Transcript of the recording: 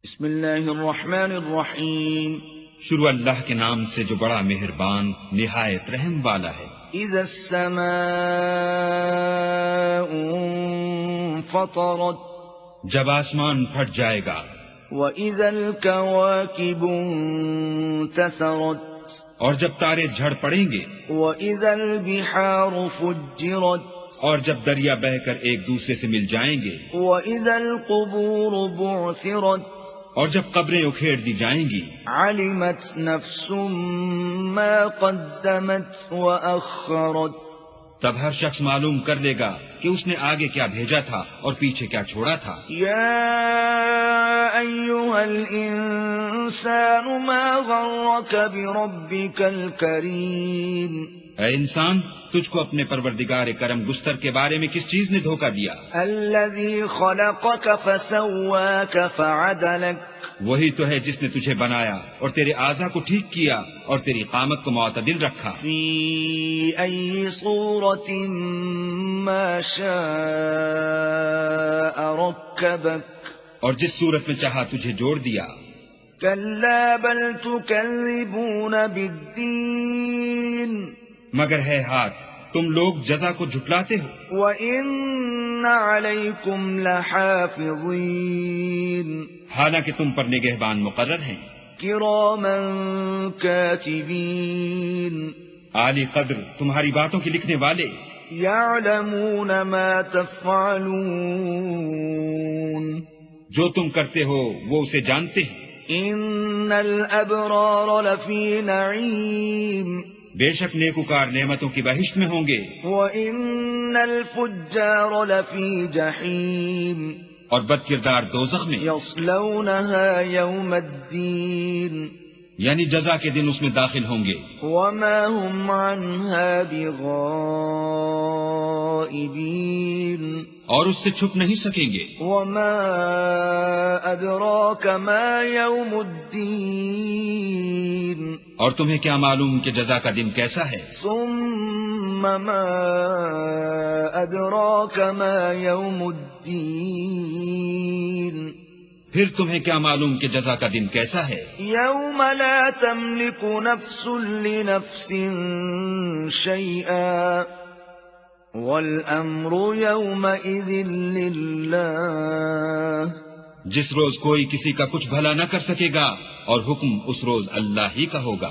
بسم اللہ الرحمن الرحیم. شروع اللہ کے نام سے جو بڑا مہربان نہایت رحم والا ہے. اذا السماء انفطرت جب آسمان پھٹ جائے گا. واذا الكواكب انتثرت اور جب تارے جھڑ پڑیں گے. واذا البحار فجرت اور جب دریا بہہ کر ایک دوسرے سے مل جائیں گے. واذا القبور بعثرت اور جب قبریں اکھیڑ دی جائیں گی. علمت نفس ما قدمت واخرت تب ہر شخص معلوم کر لے گا کہ اس نے آگے کیا بھیجا تھا اور پیچھے کیا چھوڑا تھا. یا ایھا الانسان ما غرک بربک الکریم. اے انسان، تجھ کو اپنے پروردگار کرم گستر کے بارے میں کس چیز نے دھوکہ دیا؟ الذی خلقک فسواک فعدلک. وہی تو ہے جس نے تجھے بنایا اور تیرے اعضاء کو ٹھیک کیا اور تیری قامت کو معتدل رکھا. فی ای صورت ما شاء رکبک. اور جس صورت میں چاہا تجھے جوڑ دیا. کلا بل تکذبون بالدین. مگر ہے ہاتھ تم لوگ جزا کو جھٹلاتے ہو. وَإِنَّ عَلَيْكُمْ لَحَافِظِينَ. حالانکہ تم پر نگہبان مقرر ہیں. كِرَامًا كَاتِبِينَ. عالی قدر تمہاری باتوں کے لکھنے والے. يَعْلَمُونَ مَا تَفْعَلُونَ. جو تم کرتے ہو وہ اسے جانتے ہیں. إِنَّ الْأَبْرَارَ لَفِي نَعِيمٍ. بے شک نیکوکار نعمتوں کی بہشت میں ہوں گے. وَإِنَّ الْفُجَّارَ لَفِي جَحِيمٍ. اور بد کردار دوزخ میں. يَصْلَوْنَهَا يَوْمَ الدِّينِ. یعنی جزا کے دن اس میں داخل ہوں گے. وَمَا هُمْ عَنْهَا بِغَائِبِينَ. اور اس سے چھپ نہیں سکیں گے. وَمَا أَدْرَاكَ مَا يَوْمُ الدِّينِ. اور تمہیں کیا معلوم کہ جزا کا دن کیسا ہے. ثُمَّ مَا أَدْرَاكَ مَا يَوْمُ الدِّينِ. پھر تمہیں کیا معلوم کہ جزا کا دن کیسا ہے. يَوْمَ لَا تَمْلِكُ نَفْسٌ لِنَفْسٍ شَيْئًا وَالْأَمْرُ يَوْمَئِذٍ لِلَّهِ. جس روز کوئی کسی کا کچھ بھلا نہ کر سکے گا اور حکم اس روز اللہ ہی کا ہوگا.